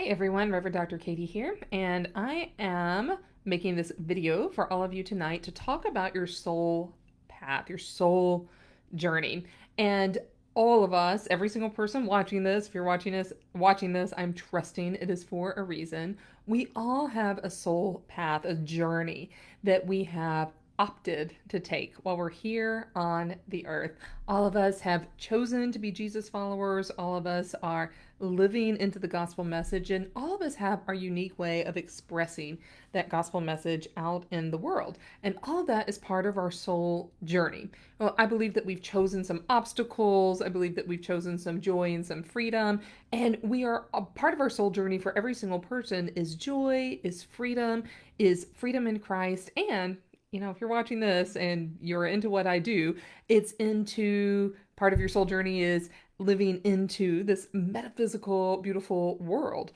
everyone, Reverend Dr. Katie here, and I am making this video for all of you tonight to talk about your soul path, your soul journey. And all of us, every single person watching this, if you're watching this, I'm trusting it is for a reason. We all have a soul path, a journey that we have opted to take while we're here on the earth. All of us have chosen to be Jesus followers. All of us are living into the gospel message, and all of us have our unique way of expressing that gospel message out in the world. And all of that is part of our soul journey. Well, I believe that we've chosen some obstacles. I believe that we've chosen some joy and some freedom. And we are a part of our soul journey for every single person is joy, is freedom in Christ. And if you're watching this and you're into what I do, it's into part of your soul journey is living into this metaphysical, beautiful world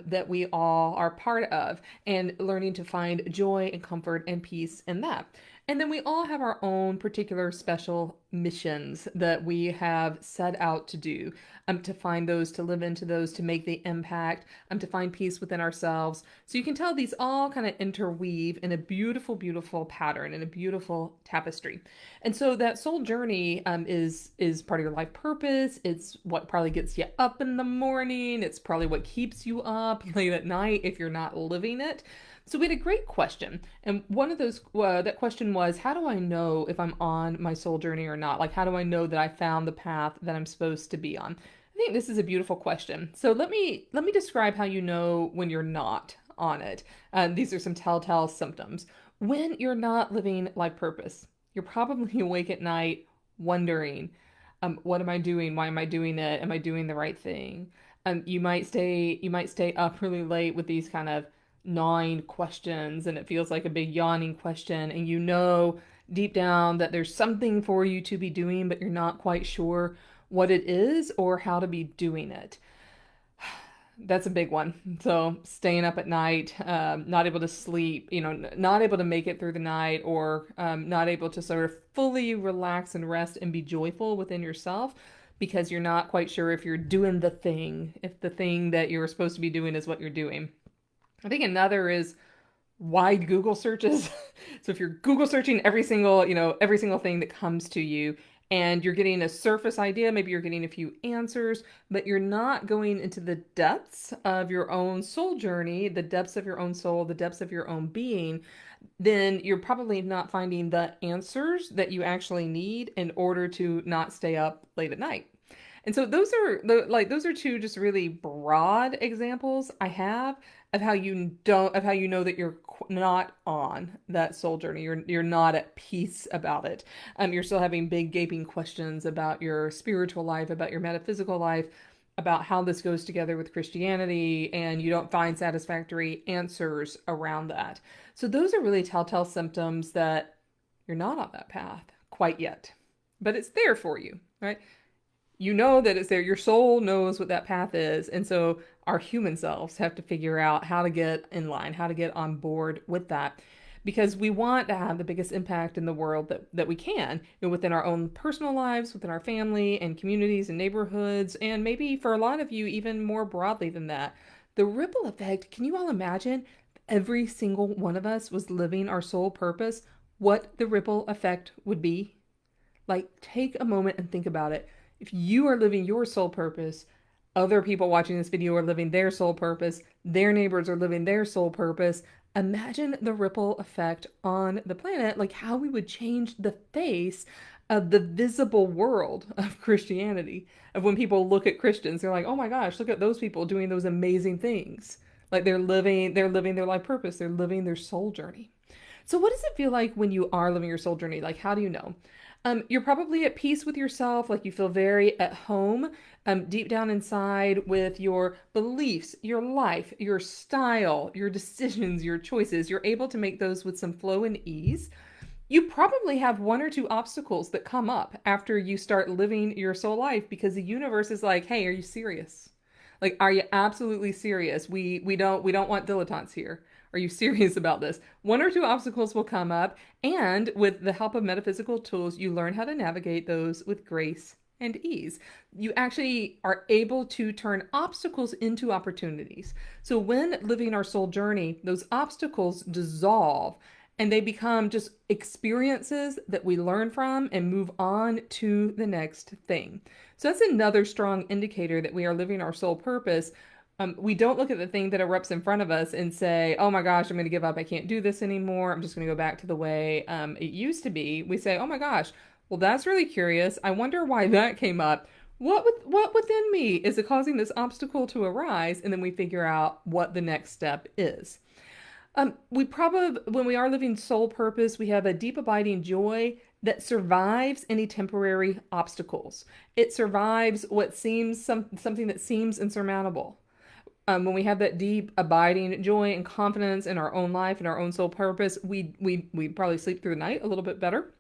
that we all are part of and learning to find joy and comfort and peace in that. And then we all have our own particular special missions that we have set out to do, to find those, to live into those, to make the impact, to find peace within ourselves. So you can tell these all kind of interweave in a beautiful, beautiful pattern, in a beautiful tapestry. And so that soul journey is part of your life purpose. It's what probably gets you up in the morning. It's probably what keeps you up late at night if you're not living it. So we had a great question, and one of those that question was, how do I know if I'm on my soul journey or not? Like, how do I know that I found the path that I'm supposed to be on? I think this is a beautiful question. So let me describe how you know when you're not on it. These are some telltale symptoms. When you're not living life purpose, you're probably awake at night wondering, what am I doing? Why am I doing it? Am I doing the right thing? You might stay up really late with these kind of gnawing questions, and it feels like a big yawning question, and deep down that there's something for you to be doing, but you're not quite sure what it is or how to be doing it. That's a big one. So staying up at night, not able to sleep, not able to make it through the night, or not able to sort of fully relax and rest and be joyful within yourself because you're not quite sure if you're doing the thing, if the thing that you're supposed to be doing is what you're doing. I think another is wide Google searches. So if you're Google searching every single thing that comes to you, and you're getting a surface idea, maybe you're getting a few answers, but you're not going into the depths of your own soul journey, the depths of your own soul, the depths of your own being, then you're probably not finding the answers that you actually need in order to not stay up late at night. And so those are two just really broad examples I have of how you know that you're not on that soul journey. You're not at peace about it. You're still having big gaping questions about your spiritual life, about your metaphysical life, about how this goes together with Christianity, and you don't find satisfactory answers around that. So those are really telltale symptoms that you're not on that path quite yet, but it's there for you, right? You know that it's there. Your soul knows what that path is. And so our human selves have to figure out how to get in line, how to get on board with that. Because we want to have the biggest impact in the world that we can, within our own personal lives, within our family and communities and neighborhoods, and maybe for a lot of you, even more broadly than that. The ripple effect, can you all imagine every single one of us was living our soul purpose, what the ripple effect would be? Like, take a moment and think about it. If you are living your soul purpose, other people watching this video are living their soul purpose, their neighbors are living their soul purpose. Imagine the ripple effect on the planet, like how we would change the face of the visible world of Christianity. Of when people look at Christians, they're like, oh my gosh, look at those people doing those amazing things. Like they're living their life purpose, they're living their soul journey. So what does it feel like when you are living your soul journey? Like, how do you know? You're probably at peace with yourself, like you feel very at home, deep down inside with your beliefs, your life, your style, your decisions, your choices. You're able to make those with some flow and ease. You probably have one or two obstacles that come up after you start living your soul life because the universe is like, hey, are you serious? Like, are you absolutely serious? We don't want dilettantes here. Are you serious about this? One or two obstacles will come up, and with the help of metaphysical tools, you learn how to navigate those with grace and ease. You actually are able to turn obstacles into opportunities. So when living our soul journey, those obstacles dissolve and they become just experiences that we learn from and move on to the next thing. So that's another strong indicator that we are living our soul purpose. We don't look at the thing that erupts in front of us and say, oh my gosh, I'm going to give up. I can't do this anymore. I'm just going to go back to the way it used to be. We say, oh my gosh, well, that's really curious. I wonder why that came up. What within me is it causing this obstacle to arise? And then we figure out what the next step is. We probably, when we are living soul purpose, we have a deep abiding joy that survives any temporary obstacles. It survives what seems something that seems insurmountable. When we have that deep abiding joy and confidence in our own life and our own soul purpose, we probably sleep through the night a little bit better.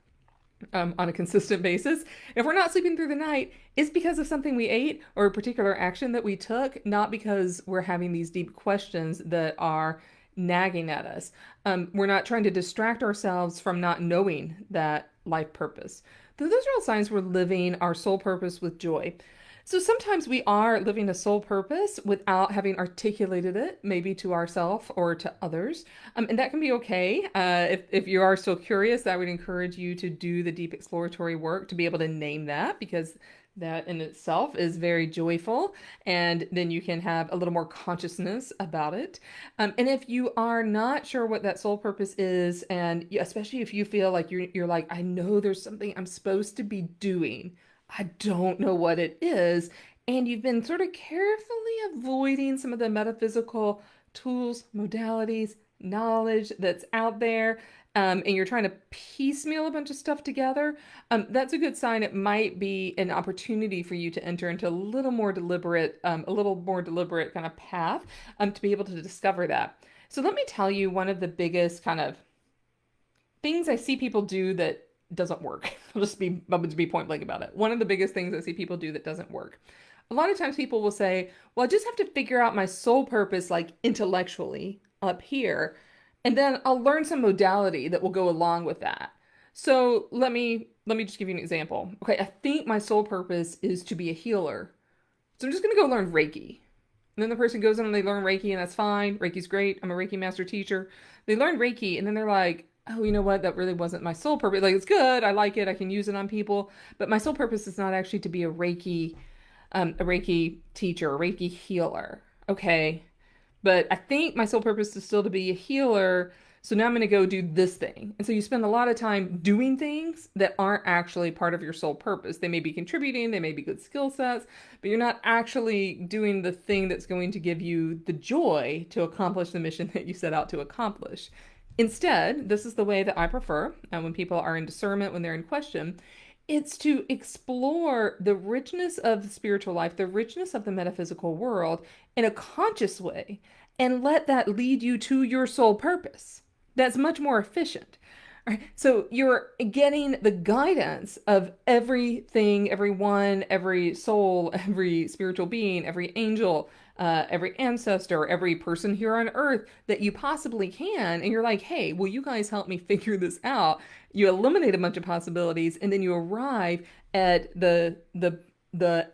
On a consistent basis. If we're not sleeping through the night, it's because of something we ate or a particular action that we took, not because we're having these deep questions that are nagging at us. We're not trying to distract ourselves from not knowing that life purpose. Those are all signs we're living our soul purpose with joy. So sometimes we are living a soul purpose without having articulated it, maybe to ourselves or to others. And that can be okay. If you are still curious, I would encourage you to do the deep exploratory work to be able to name that, because that in itself is very joyful. And then you can have a little more consciousness about it. And if you are not sure what that soul purpose is, and especially if you feel like you're like, I know there's something I'm supposed to be doing, I don't know what it is. And you've been sort of carefully avoiding some of the metaphysical tools, modalities, knowledge that's out there. And you're trying to piecemeal a bunch of stuff together. That's a good sign. It might be an opportunity for you to enter into a little more deliberate kind of path to be able to discover that. So let me tell you one of the biggest kind of things I see people do that doesn't work. I'm just be point blank about it. One of the biggest things I see people do that doesn't work. A lot of times people will say, well, I just have to figure out my soul purpose like intellectually up here, and then I'll learn some modality that will go along with that. So let me just give you an example. Okay, I think my soul purpose is to be a healer. So I'm just gonna go learn Reiki. And then the person goes in and they learn Reiki, and that's fine. Reiki's great. I'm a Reiki master teacher. They learn Reiki, and then they're like, oh, you know what? That really wasn't my soul purpose. Like, it's good. I like it. I can use it on people. But my soul purpose is not actually to be a Reiki teacher, a Reiki healer. Okay. But I think my soul purpose is still to be a healer. So now I'm going to go do this thing. And so you spend a lot of time doing things that aren't actually part of your soul purpose. They may be contributing, they may be good skill sets, but you're not actually doing the thing that's going to give you the joy to accomplish the mission that you set out to accomplish. Instead, this is the way that I prefer when people are in discernment, when they're in question. It's to explore the richness of the spiritual life, the richness of the metaphysical world in a conscious way, and let that lead you to your soul purpose. That's much more efficient. All right, so you're getting the guidance of everything, everyone, every soul, every spiritual being, every angel, every ancestor, every person here on earth that you possibly can. And you're like, hey, will you guys help me figure this out? You eliminate a bunch of possibilities, and then you arrive at the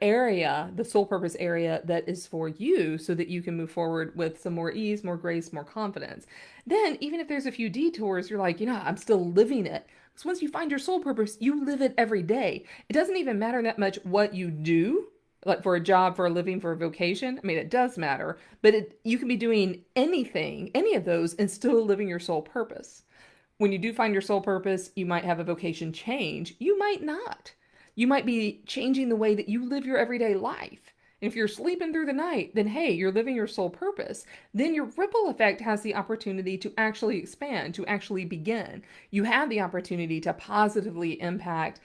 area, the soul purpose area that is for you, so that you can move forward with some more ease, more grace, more confidence. Then, even if there's a few detours, you're like, I'm still living it. Because once you find your soul purpose, you live it every day. It doesn't even matter that much what you do, like for a job, for a living, for a vocation. I mean, it does matter, but you can be doing anything, any of those, and still living your soul purpose. When you do find your soul purpose, you might have a vocation change. You might not. You might be changing the way that you live your everyday life. And if you're sleeping through the night, then hey, you're living your soul purpose. Then your ripple effect has the opportunity to actually expand, to actually begin. You have the opportunity to positively impact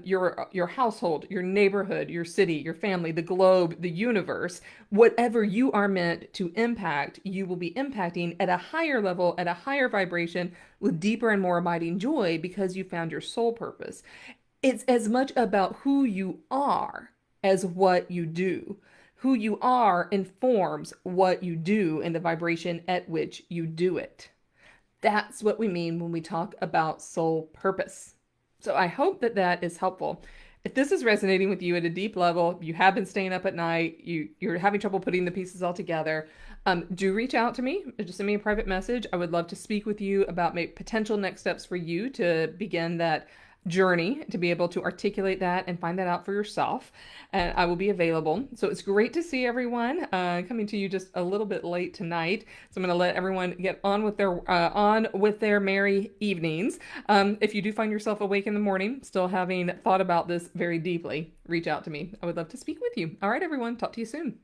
your household, your neighborhood, your city, your family, the globe, the universe. Whatever you are meant to impact, you will be impacting at a higher level, at a higher vibration, with deeper and more abiding joy, because you found your soul purpose. It's as much about who you are as what you do. Who you are informs what you do and the vibration at which you do it. That's what we mean when we talk about soul purpose. So I hope that that is helpful. If this is resonating with you at a deep level, you have been staying up at night, you're having trouble putting the pieces all together, do reach out to me. Just send me a private message. I would love to speak with you about potential next steps for you to begin that journey, to be able to articulate that and find that out for yourself. And I will be available. So it's great to see everyone. Coming to you just a little bit late tonight, so I'm going to let everyone get on with their merry evenings. If you do find yourself awake in the morning, still having thought about this very deeply, reach out to me. I would love to speak with you. All right, everyone. Talk to you soon.